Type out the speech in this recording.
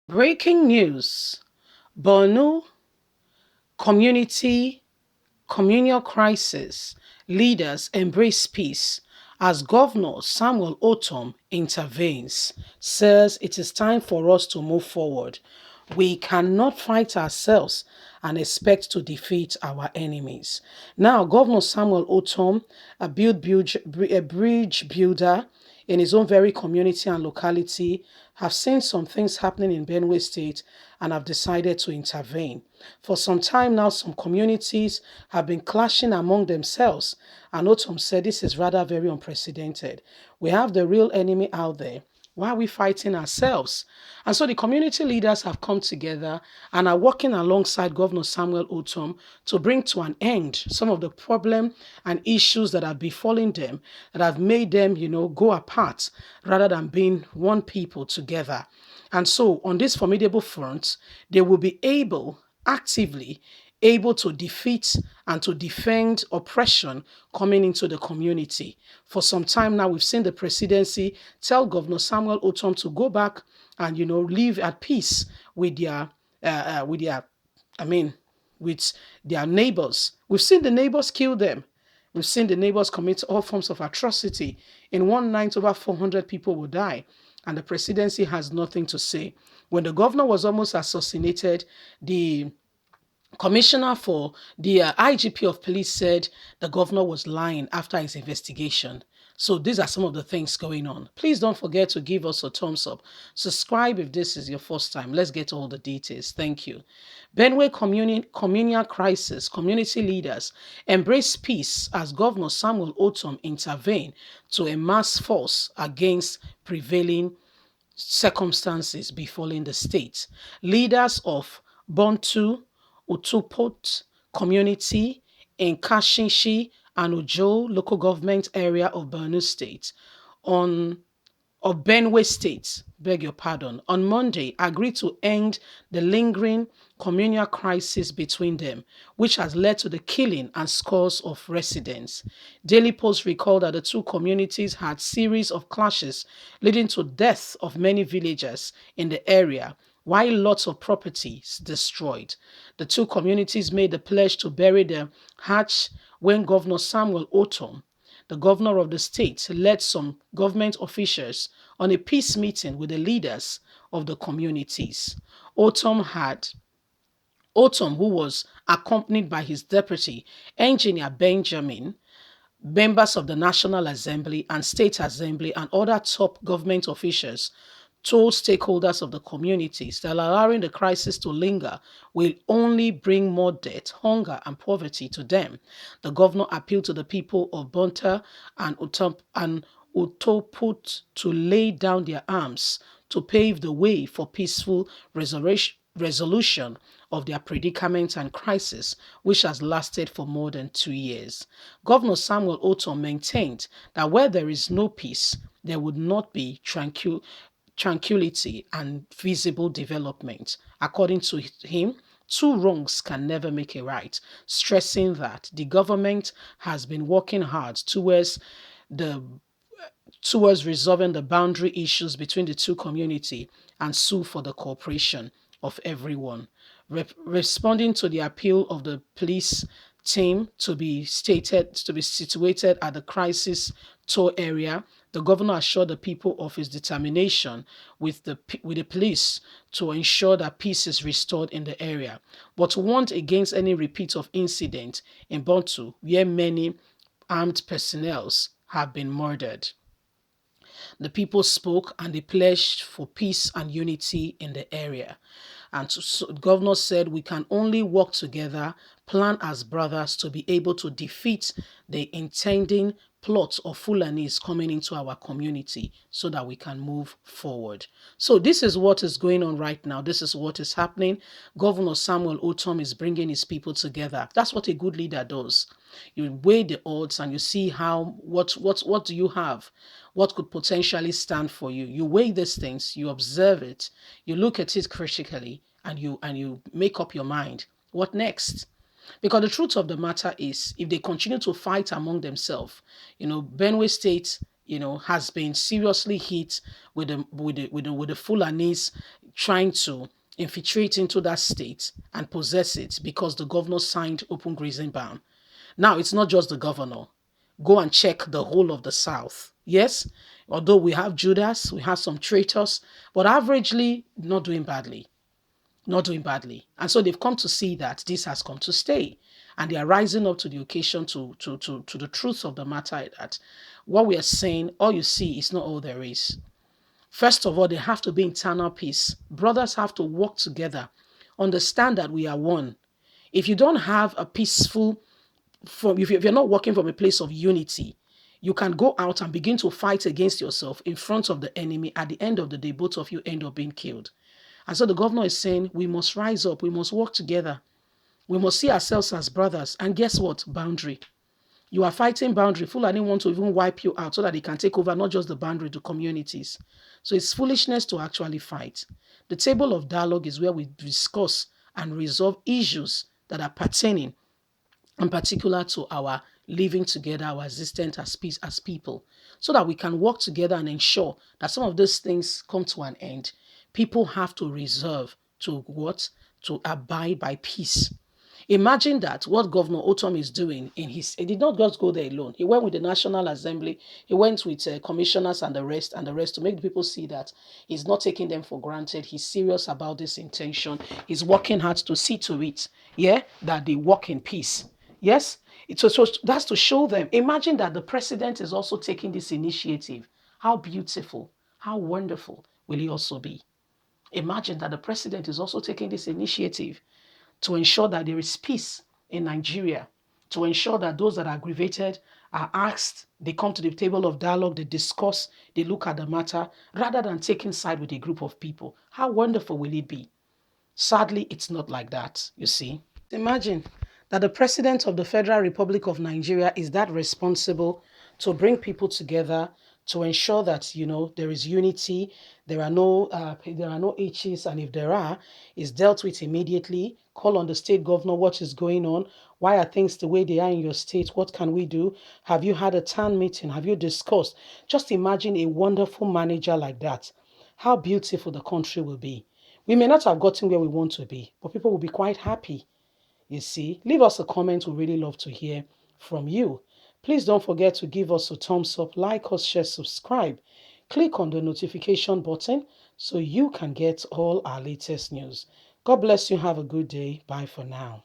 Breaking news. Benue community communal crisis. Leaders embrace peace as Governor Samuel Ortom intervenes, says it is time for us to move forward. We cannot fight ourselves and expect to defeat our enemies. Now, Governor Samuel Ortom, a bridge builder in his own very community and locality, have seen some things happening in Benue State and have decided to intervene. For some time now, some communities have been clashing among themselves, and Otom said this is rather very unprecedented. We have the real enemy out there. Why are we fighting ourselves? And so the community leaders have come together and are working alongside Governor Samuel Otom to bring to an end some of the problem and issues that have befallen them, that have made them, go apart rather than being one people together. And so on this formidable front, they will be actively able to defeat and to defend oppression coming into the community. For some time now, we've seen the presidency tell Governor Samuel Otom to go back and, live at peace with with their, I mean, with their neighbors. We've seen the neighbors kill them. We've seen the neighbors commit all forms of atrocity. In one night, over 400 people will die, and the presidency has nothing to say. When the governor was almost assassinated, the commissioner for the IGP of police said the governor was lying after his investigation. So these are some of the things going on. Please don't forget to give us a thumbs up. Subscribe if this is your first time. Let's get all the details. Thank you. Benue communal crisis. Community leaders embrace peace as Governor Samuel Otom intervened to amass force against prevailing circumstances befalling the state. Leaders of Bantu, Utupot community in Kashinshi and Ojo local government area of Benue State on of Benue State, beg your pardon, on Monday agreed to end the lingering communal crisis between them, which has led to the killing and scores of residents. Daily Post recalled that the two communities had series of clashes leading to death of many villagers in the area, while lots of properties destroyed. The two communities made the pledge to bury the hatch when Governor Samuel Otom, the governor of the state, led some government officials on a peace meeting with the leaders of the communities. Otom had Otom, who was accompanied by his deputy, Engineer Benjamin, members of the National Assembly and State Assembly, and other top government officials, told stakeholders of the communities that allowing the crisis to linger will only bring more debt, hunger, and poverty to them. The governor appealed to the people of Bonta and Utoput to lay down their arms to pave the way for peaceful resolution of their predicament and crisis, which has lasted for more than 2 years. Governor Samuel Otom maintained that where there is no peace, there would not be tranquility and visible development. According to him, two wrongs can never make a right, stressing that the government has been working hard the towards resolving the boundary issues between the two communities and sue for the cooperation of everyone. Responding to the appeal of the police team to be situated at the crisis tour area, the governor assured the people of his determination with the police to ensure that peace is restored in the area, but warned against any repeat of incident in Bantu where many armed personnel have been murdered. The people spoke and they pledged for peace and unity in the area. And the governor said we can only work together, plan as brothers to be able to defeat the intending plot of Fulani'S coming into our community so that we can move forward. So this is what is going on right now. This is what is happening. Governor Samuel Otom is bringing his people together. That's what a good leader does. You weigh the odds and you see what do you have? What could potentially stand for you? You weigh these things, you observe it, you look at it critically, and you make up your mind. What next? Because the truth of the matter is, if they continue to fight among themselves, Benue State, has been seriously hit with the Fulani's trying to infiltrate into that state and possess it because the governor signed open grazing ban. Now, it's not just the governor. Go and check the whole of the South. Yes, although we have Judas, we have some traitors, but averagely not doing badly. Not doing badly. And so they've come to see that this has come to stay. And they are rising up to the occasion to the truth of the matter that what we are saying, all you see is not all there is. First of all, there have to be internal peace. Brothers have to work together, understand that we are one. If you don't have a peaceful, if you're not working from a place of unity, you can go out and begin to fight against yourself in front of the enemy. At the end of the day, both of you end up being killed. And so the governor is saying, we must rise up, we must work together. We must see ourselves as brothers. And guess what? Boundary. You are fighting boundary. Fulani want to even wipe you out so that they can take over not just the boundary, the communities. So it's foolishness to actually fight. The table of dialogue is where we discuss and resolve issues that are pertaining in particular to our living together, our existence as peace, as people, so that we can work together and ensure that some of those things come to an end. People have to reserve to what? To abide by peace. Imagine that what Governor Ortom is doing he did not just go there alone. He went with the National Assembly. He went with commissioners and the rest to make the people see that he's not taking them for granted. He's serious about this intention. He's working hard to see to it, yeah, that they walk in peace. Yes, so that's to show them. Imagine that the president is also taking this initiative. How beautiful, how wonderful will he also be? Imagine that the president is also taking this initiative to ensure that there is peace in Nigeria, to ensure that those that are aggravated are asked, they come to the table of dialogue, they discuss, they look at the matter, rather than taking side with a group of people. How wonderful will it be? Sadly, it's not like that, you see. Imagine that the president of the Federal Republic of Nigeria is that responsible to bring people together, to ensure that there is unity, there are no hitches, and if there are, is dealt with immediately. Call on the state governor, what is going on? Why are things the way they are in your state? What can we do? Have you had a town meeting? Have you discussed? Just imagine a wonderful manager like that. How beautiful the country will be. We may not have gotten where we want to be, but people will be quite happy. You see, leave us a comment. We really love to hear from you. Please don't forget to give us a thumbs up, like us, share, subscribe. Click on the notification button so you can get all our latest news. God bless you. Have a good day. Bye for now.